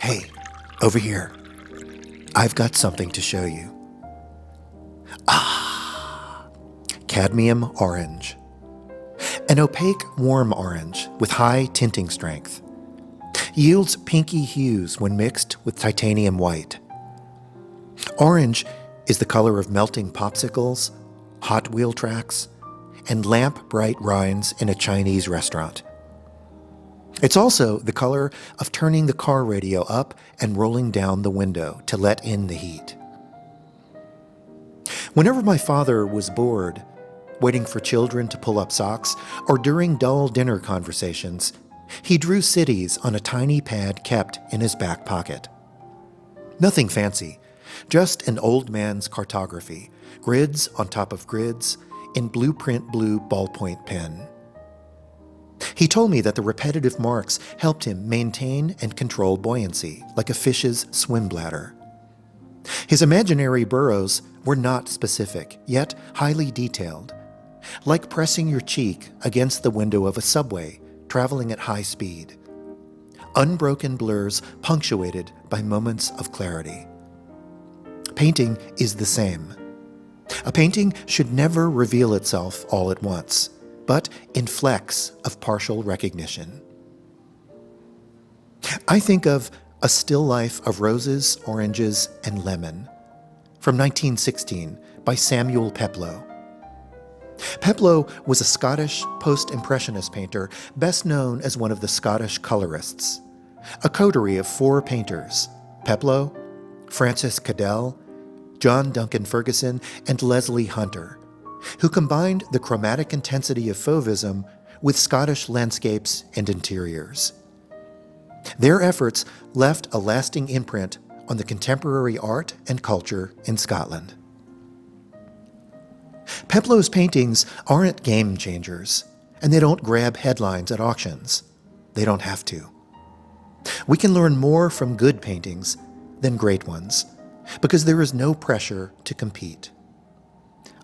Hey, over here. I've got something to show you. Cadmium Orange. An opaque, warm orange with high tinting strength. Yields pinky hues when mixed with titanium white. Orange is the color of melting popsicles, Hot Wheel tracks, and lamp-bright rinds in a Chinese restaurant. It's also the color of turning the car radio up and rolling down the window to let in the heat. Whenever my father was bored, waiting for children to pull up socks, or during dull dinner conversations, he drew cities on a tiny pad kept in his back pocket. Nothing fancy, just an old man's cartography, grids on top of grids, in blueprint blue ballpoint pen. He told me that the repetitive marks helped him maintain and control buoyancy, like a fish's swim bladder. His imaginary burrows were not specific, yet highly detailed, like pressing your cheek against the window of a subway traveling at high speed. Unbroken blurs punctuated by moments of clarity. Painting is the same. A painting should never reveal itself all at once, but in flecks of partial recognition. I think of A Still Life of Roses, Oranges, and Lemon from 1916 by Samuel Peploe. Peploe was a Scottish post-impressionist painter, best known as one of the Scottish colorists. A coterie of 4 painters, Peploe, Francis Cadell, John Duncan Ferguson, and Leslie Hunter, who combined the chromatic intensity of Fauvism with Scottish landscapes and interiors. Their efforts left a lasting imprint on the contemporary art and culture in Scotland. Peploe's paintings aren't game changers, and they don't grab headlines at auctions. They don't have to. We can learn more from good paintings than great ones, because there is no pressure to compete.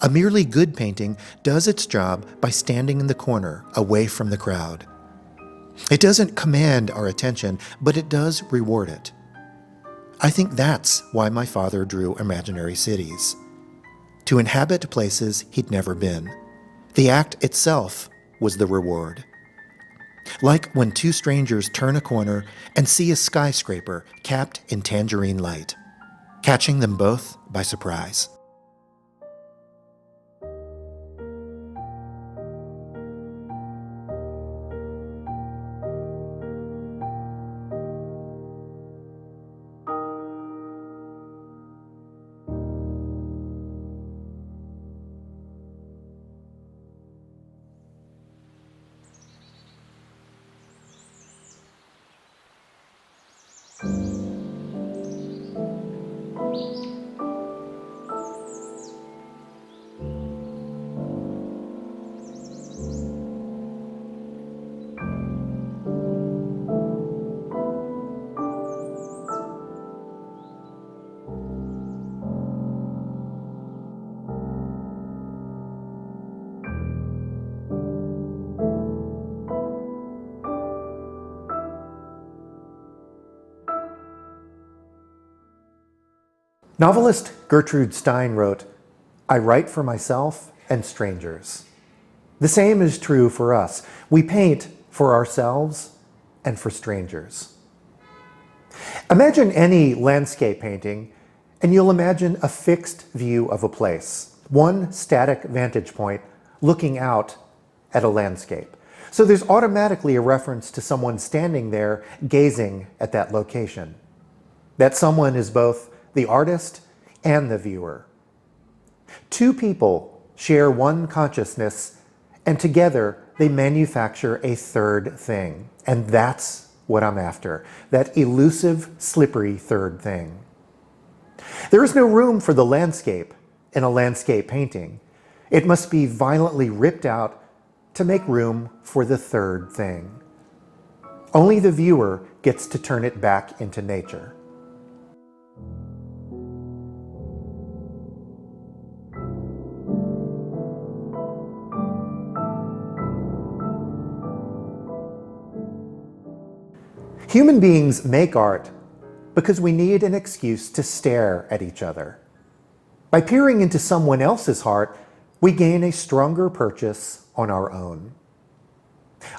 A merely good painting does its job by standing in the corner, away from the crowd. It doesn't command our attention, but it does reward it. I think that's why my father drew imaginary cities. To inhabit places he'd never been. The act itself was the reward. Like when 2 strangers turn a corner and see a skyscraper capped in tangerine light, catching them both by surprise. Novelist Gertrude Stein wrote, "I write for myself and strangers." The same is true for us. We paint for ourselves and for strangers. Imagine any landscape painting, and you'll imagine a fixed view of a place, one static vantage point looking out at a landscape. So there's automatically a reference to someone standing there gazing at that location. That someone is both the artist and the viewer. 2 people share one consciousness, and together they manufacture a third thing. And that's what I'm after, that elusive, slippery third thing. There is no room for the landscape in a landscape painting. It must be violently ripped out to make room for the third thing. Only the viewer gets to turn it back into nature. Human beings make art because we need an excuse to stare at each other. By peering into someone else's heart, we gain a stronger purchase on our own.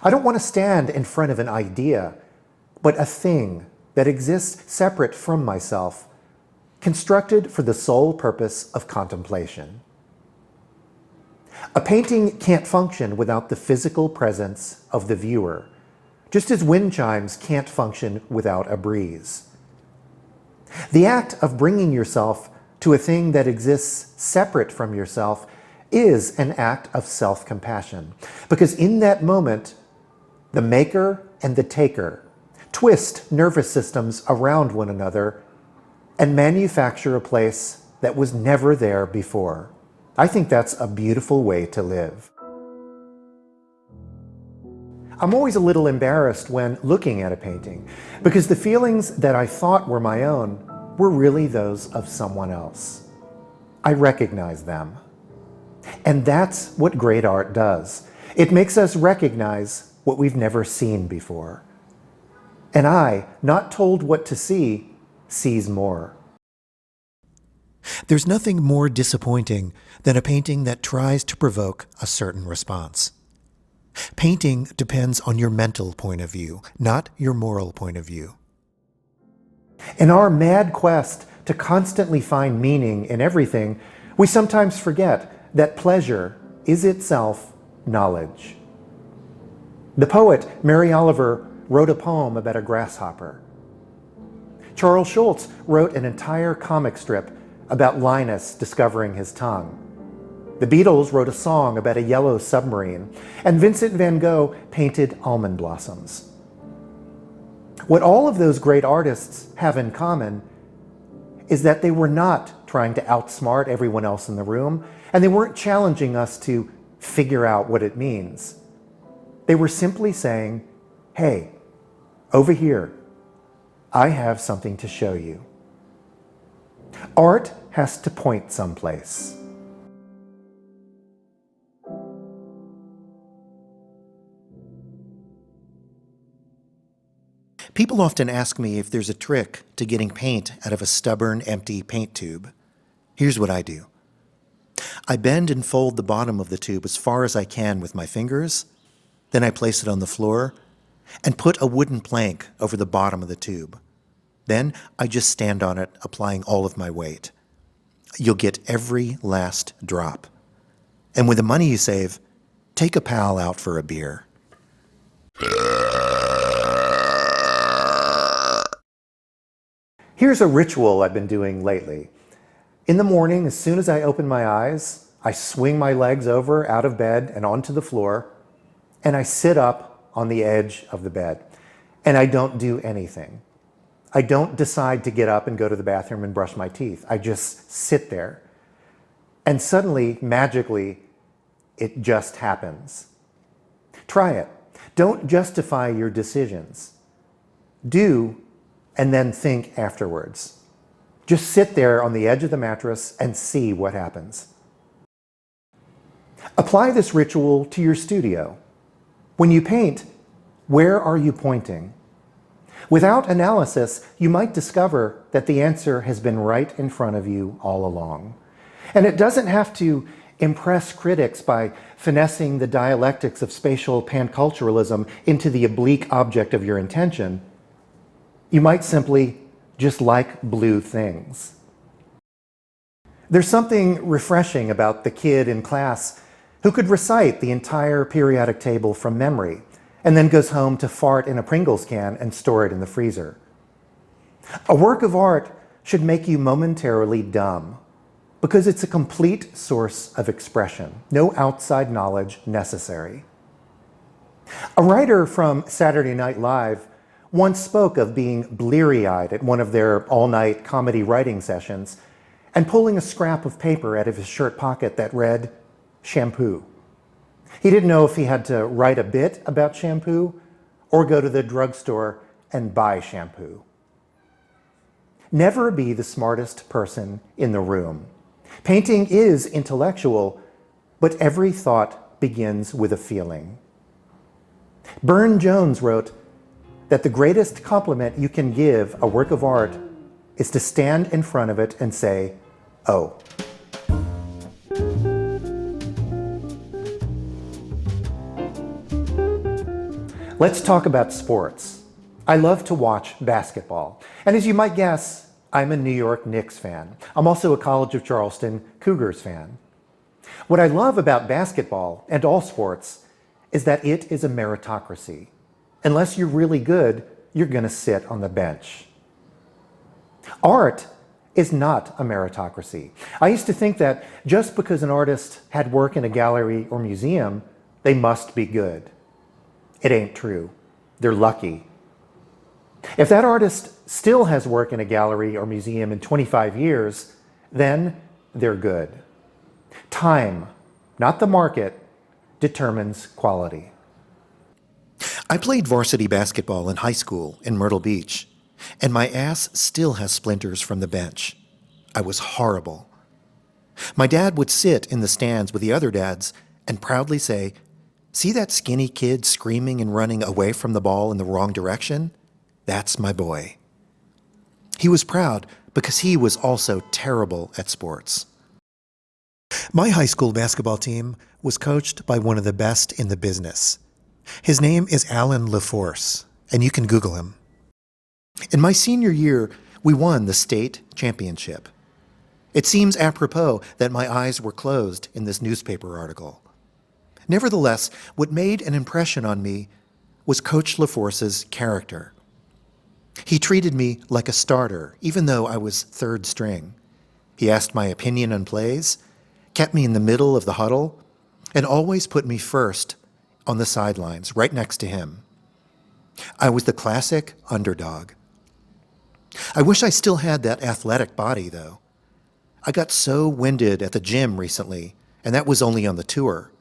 I don't want to stand in front of an idea, but a thing that exists separate from myself, constructed for the sole purpose of contemplation. A painting can't function without the physical presence of the viewer, just as wind chimes can't function without a breeze. The act of bringing yourself to a thing that exists separate from yourself is an act of self-compassion, because in that moment, the maker and the taker twist nervous systems around one another and manufacture a place that was never there before. I think that's a beautiful way to live. I'm always a little embarrassed when looking at a painting, because the feelings that I thought were my own were really those of someone else. I recognize them. And that's what great art does. It makes us recognize what we've never seen before. And I, not told what to see, sees more. There's nothing more disappointing than a painting that tries to provoke a certain response. Painting depends on your mental point of view, not your moral point of view. In our mad quest to constantly find meaning in everything, we sometimes forget that pleasure is itself knowledge. The poet Mary Oliver wrote a poem about a grasshopper. Charles Schulz wrote an entire comic strip about Linus discovering his tongue. The Beatles wrote a song about a yellow submarine, and Vincent van Gogh painted almond blossoms. What all of those great artists have in common is that they were not trying to outsmart everyone else in the room, and they weren't challenging us to figure out what it means. They were simply saying, hey, over here, I have something to show you. Art has to point someplace. People often ask me if there's a trick to getting paint out of a stubborn, empty paint tube. Here's what I do. I bend and fold the bottom of the tube as far as I can with my fingers, then I place it on the floor and put a wooden plank over the bottom of the tube. Then I just stand on it, applying all of my weight. You'll get every last drop. And with the money you save, take a pal out for a beer. Here's a ritual I've been doing lately. In the morning, as soon as I open my eyes, I swing my legs over out of bed and onto the floor, and I sit up on the edge of the bed. And I don't do anything. I don't decide to get up and go to the bathroom and brush my teeth. I just sit there. And suddenly, magically, it just happens. Try it. Don't justify your decisions. Do, and then think afterwards. Just sit there on the edge of the mattress and see what happens. Apply this ritual to your studio. When you paint, where are you pointing? Without analysis, you might discover that the answer has been right in front of you all along. And it doesn't have to impress critics by finessing the dialectics of spatial panculturalism into the oblique object of your intention. You might simply just like blue things. There's something refreshing about the kid in class who could recite the entire periodic table from memory and then goes home to fart in a Pringles can and store it in the freezer. A work of art should make you momentarily dumb because it's a complete source of expression, no outside knowledge necessary. A writer from Saturday Night Live once spoke of being bleary-eyed at one of their all-night comedy writing sessions and pulling a scrap of paper out of his shirt pocket that read, shampoo. He didn't know if he had to write a bit about shampoo or go to the drugstore and buy shampoo. Never be the smartest person in the room. Painting is intellectual, but every thought begins with a feeling. Burne-Jones wrote, that the greatest compliment you can give a work of art is to stand in front of it and say, "Oh." Let's talk about sports. I love to watch basketball. And as you might guess, I'm a New York Knicks fan. I'm also a College of Charleston Cougars fan. What I love about basketball and all sports is that it is a meritocracy. Unless you're really good, you're going to sit on the bench. Art is not a meritocracy. I used to think that just because an artist had work in a gallery or museum, they must be good. It ain't true. They're lucky. If that artist still has work in a gallery or museum in 25 years, then they're good. Time, not the market, determines quality. I played varsity basketball in high school in Myrtle Beach, and my ass still has splinters from the bench. I was horrible. My dad would sit in the stands with the other dads and proudly say, "See that skinny kid screaming and running away from the ball in the wrong direction? That's my boy." He was proud because he was also terrible at sports. My high school basketball team was coached by one of the best in the business. His name is Alan LaForce, and you can Google him. In my senior year, we won the state championship. It seems apropos that my eyes were closed in this newspaper article. Nevertheless, what made an impression on me was Coach LaForce's character. He treated me like a starter, even though I was third string. He asked my opinion on plays, kept me in the middle of the huddle, and always put me first on the sidelines, right next to him. I was the classic underdog. I wish I still had that athletic body, though. I got so winded at the gym recently, and that was only on the tour.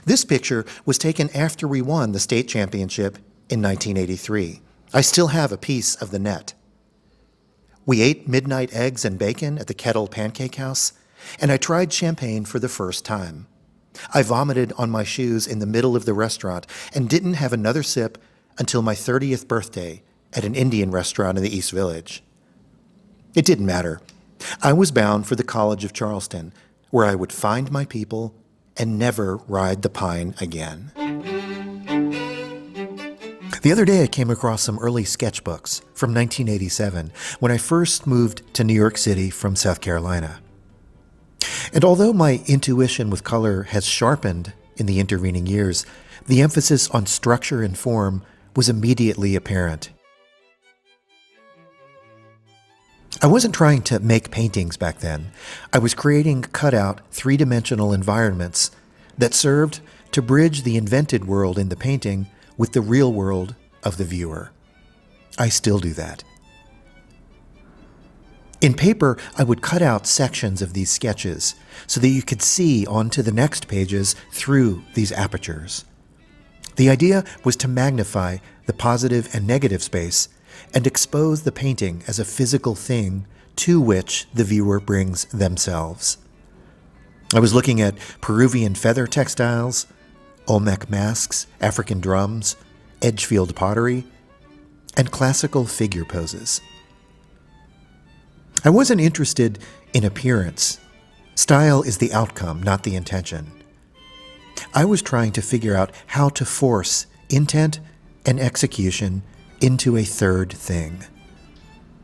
This picture was taken after we won the state championship in 1983. I still have a piece of the net. We ate midnight eggs and bacon at the Kettle Pancake House, and I tried champagne for the first time. I vomited on my shoes in the middle of the restaurant and didn't have another sip until my 30th birthday at an Indian restaurant in the East Village. It didn't matter. I was bound for the College of Charleston, where I would find my people and never ride the pine again. The other day I came across some early sketchbooks from 1987 when I first moved to New York City from South Carolina. And although my intuition with color has sharpened in the intervening years, the emphasis on structure and form was immediately apparent. I wasn't trying to make paintings back then. I was creating cutout, three-dimensional environments that served to bridge the invented world in the painting with the real world of the viewer. I still do that. In paper, I would cut out sections of these sketches so that you could see onto the next pages through these apertures. The idea was to magnify the positive and negative space and expose the painting as a physical thing to which the viewer brings themselves. I was looking at Peruvian feather textiles, Olmec masks, African drums, Edgefield pottery, and classical figure poses. I wasn't interested in appearance. Style is the outcome, not the intention. I was trying to figure out how to force intent and execution into a third thing.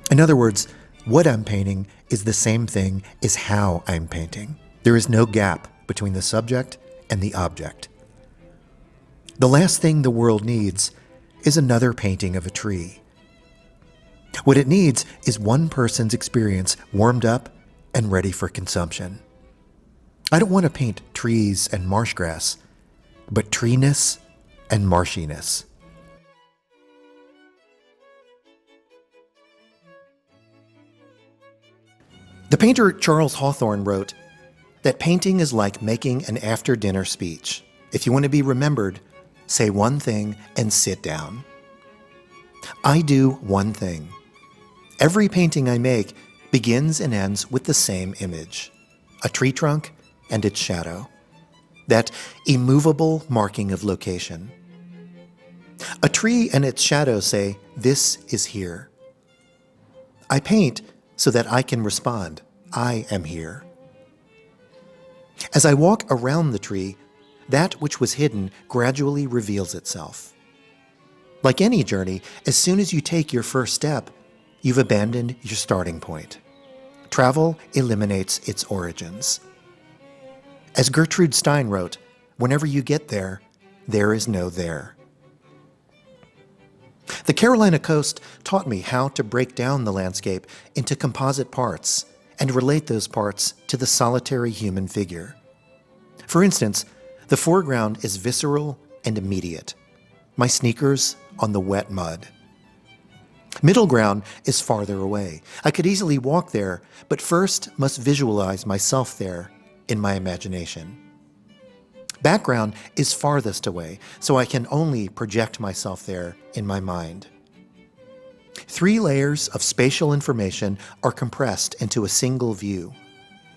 In other words, what I'm painting is the same thing as how I'm painting. There is no gap between the subject and the object. The last thing the world needs is another painting of a tree. What it needs is one person's experience warmed up and ready for consumption. I don't want to paint trees and marsh grass, but treeness and marshiness. The painter Charles Hawthorne wrote that painting is like making an after-dinner speech. If you want to be remembered, say one thing and sit down. I do one thing. Every painting I make begins and ends with the same image, a tree trunk and its shadow, that immovable marking of location. A tree and its shadow say, "This is here." I paint so that I can respond, "I am here." As I walk around the tree, that which was hidden gradually reveals itself. Like any journey, as soon as you take your first step, you've abandoned your starting point. Travel eliminates its origins. As Gertrude Stein wrote, "Whenever you get there, there is no there." The Carolina coast taught me how to break down the landscape into composite parts and relate those parts to the solitary human figure. For instance, the foreground is visceral and immediate. My sneakers on the wet mud. Middle ground is farther away. I could easily walk there, but first must visualize myself there in my imagination. Background is farthest away, so I can only project myself there in my mind. 3 layers of spatial information are compressed into a single view.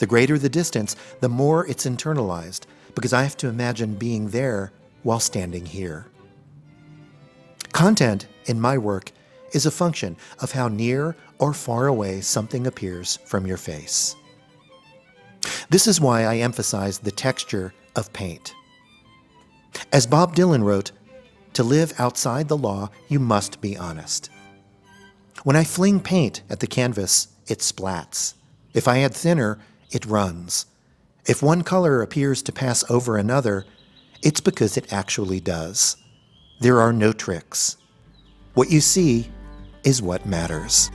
The greater the distance, the more it's internalized, because I have to imagine being there while standing here. Content in my work is a function of how near or far away something appears from your face. This is why I emphasize the texture of paint. As Bob Dylan wrote, "To live outside the law, you must be honest." When I fling paint at the canvas, it splats. If I add thinner, it runs. If one color appears to pass over another, it's because it actually does. There are no tricks. What you see is what matters.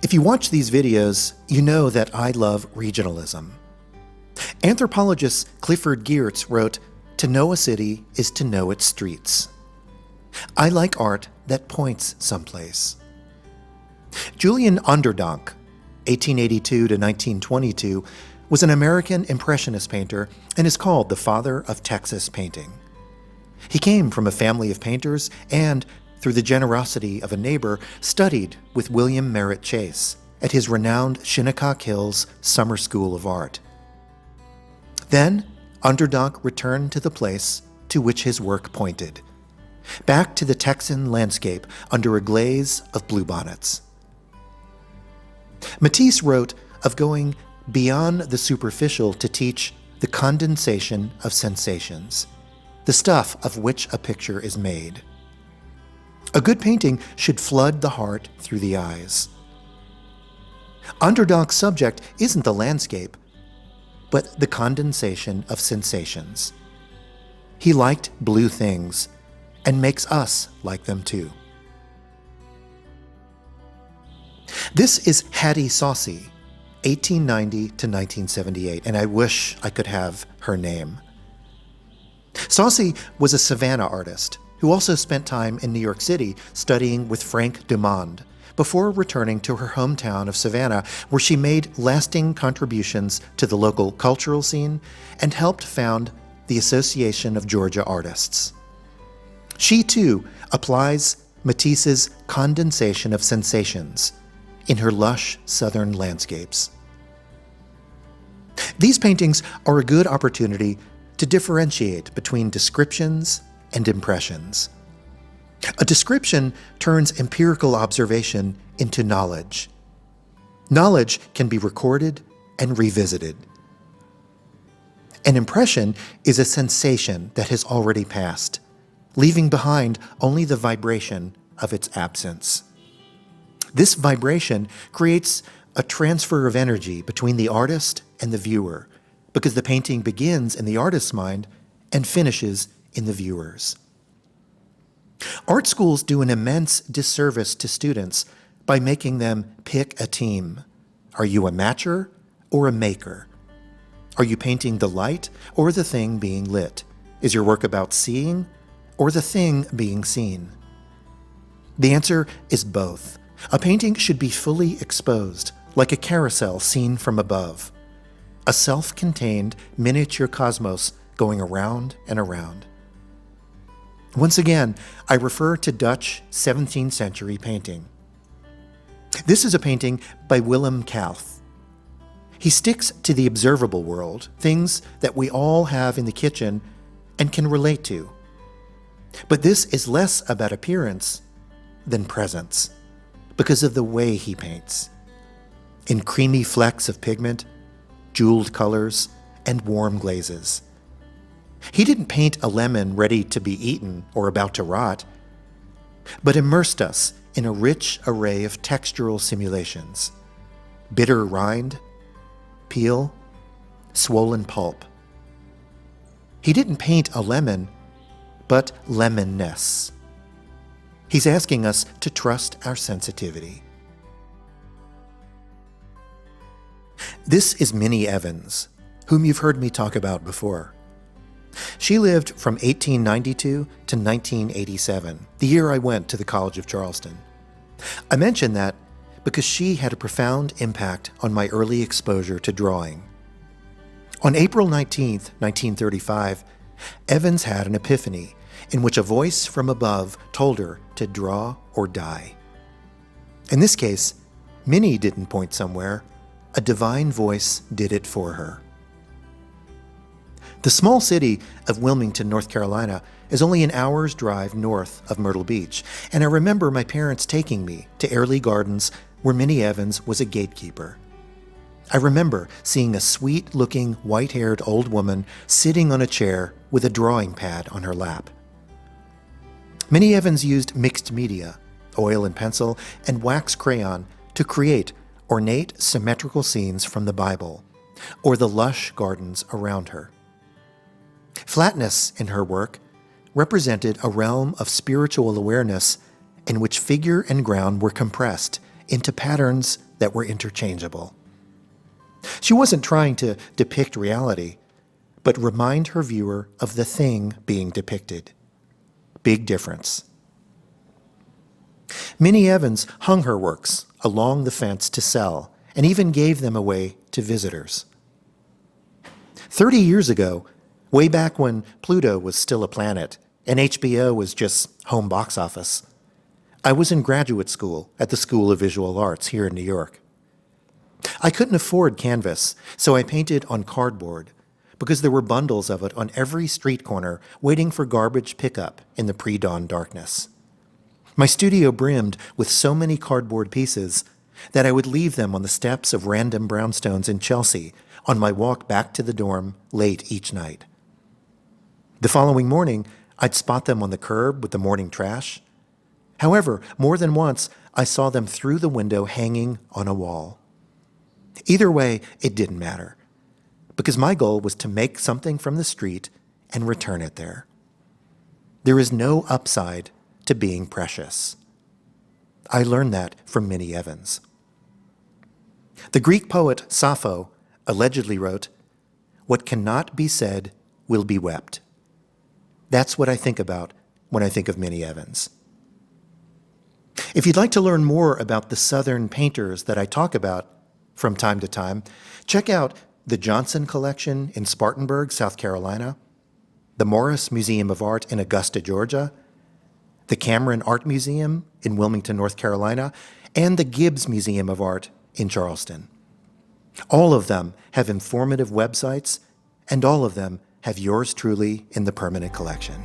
If you watch these videos, you know that I love regionalism. Anthropologist Clifford Geertz wrote, "To know a city is to know its streets." I like art that points someplace. Julian Onderdonk, 1882 to 1922, was an American Impressionist painter and is called the father of Texas painting. He came from a family of painters and, through the generosity of a neighbor, studied with William Merritt Chase at his renowned Shinnecock Hills Summer School of Art. Then, Onderdonk returned to the place to which his work pointed, back to the Texan landscape under a glaze of bluebonnets. Matisse wrote of going beyond the superficial to teach the condensation of sensations, the stuff of which a picture is made. A good painting should flood the heart through the eyes. Onderdonk's subject isn't the landscape, but the condensation of sensations. He liked blue things and makes us like them too. This is Hattie Saucy, 1890 to 1978, and I wish I could have her name. Saucy was a Savannah artist who also spent time in New York City studying with Frank Dumond before returning to her hometown of Savannah, where she made lasting contributions to the local cultural scene and helped found the Association of Georgia Artists. She, too, applies Matisse's condensation of sensations in her lush southern landscapes. These paintings are a good opportunity to differentiate between descriptions and impressions. A description turns empirical observation into knowledge. Knowledge can be recorded and revisited. An impression is a sensation that has already passed, leaving behind only the vibration of its absence. This vibration creates a transfer of energy between the artist and the viewer, because the painting begins in the artist's mind and finishes in the viewer's. Art schools do an immense disservice to students by making them pick a team. Are you a matcher or a maker? Are you painting the light or the thing being lit? Is your work about seeing or the thing being seen? The answer is both. A painting should be fully exposed, like a carousel seen from above, a self-contained miniature cosmos going around and around. Once again, I refer to Dutch 17th century painting. This is a painting by Willem Kalf, He sticks to the observable world, things that we all have in the kitchen and can relate to. But this is less about appearance than presence, because of the way he paints. In creamy flecks of pigment, jeweled colors, and warm glazes. He didn't paint a lemon ready to be eaten or about to rot, but immersed us in a rich array of textural simulations. Bitter rind, peel, swollen pulp. He didn't paint a lemon, but lemonness. He's asking us to trust our sensitivity. This is Minnie Evans, whom you've heard me talk about before. She lived from 1892 to 1987, the year I went to the College of Charleston. I mention that because she had a profound impact on my early exposure to drawing. On April 19, 1935, Evans had an epiphany in which a voice from above told her to draw or die. In this case, Minnie didn't point somewhere. A divine voice did it for her. The small city of Wilmington, North Carolina, is only an hour's drive north of Myrtle Beach, and I remember my parents taking me to Airlie Gardens, where Minnie Evans was a gatekeeper. I remember seeing a sweet-looking, white-haired old woman sitting on a chair with a drawing pad on her lap. Minnie Evans used mixed media, oil and pencil, and wax crayon to create ornate, symmetrical scenes from the Bible, or the lush gardens around her. Flatness in her work represented a realm of spiritual awareness in which figure and ground were compressed into patterns that were interchangeable. She wasn't trying to depict reality, but remind her viewer of the thing being depicted. Big difference. Minnie Evans hung her works along the fence to sell and even gave them away to visitors. 30 years ago, way back when Pluto was still a planet and HBO was just home box office, I was in graduate school at the School of Visual Arts here in New York. I couldn't afford canvas, so I painted on cardboard because there were bundles of it on every street corner waiting for garbage pickup in the pre-dawn darkness. My studio brimmed with so many cardboard pieces that I would leave them on the steps of random brownstones in Chelsea on my walk back to the dorm late each night. The following morning, I'd spot them on the curb with the morning trash. However, more than once, I saw them through the window hanging on a wall. Either way, it didn't matter, because my goal was to make something from the street and return it there. There is no upside to being precious. I learned that from Minnie Evans. The Greek poet Sappho allegedly wrote, "What cannot be said will be wept." That's what I think about when I think of Minnie Evans. If you'd like to learn more about the Southern painters that I talk about from time to time, check out the Johnson Collection in Spartanburg, South Carolina, the Morris Museum of Art in Augusta, Georgia, the Cameron Art Museum in Wilmington, North Carolina, and the Gibbs Museum of Art in Charleston. All of them have informative websites, and all of them have yours truly in the permanent collection.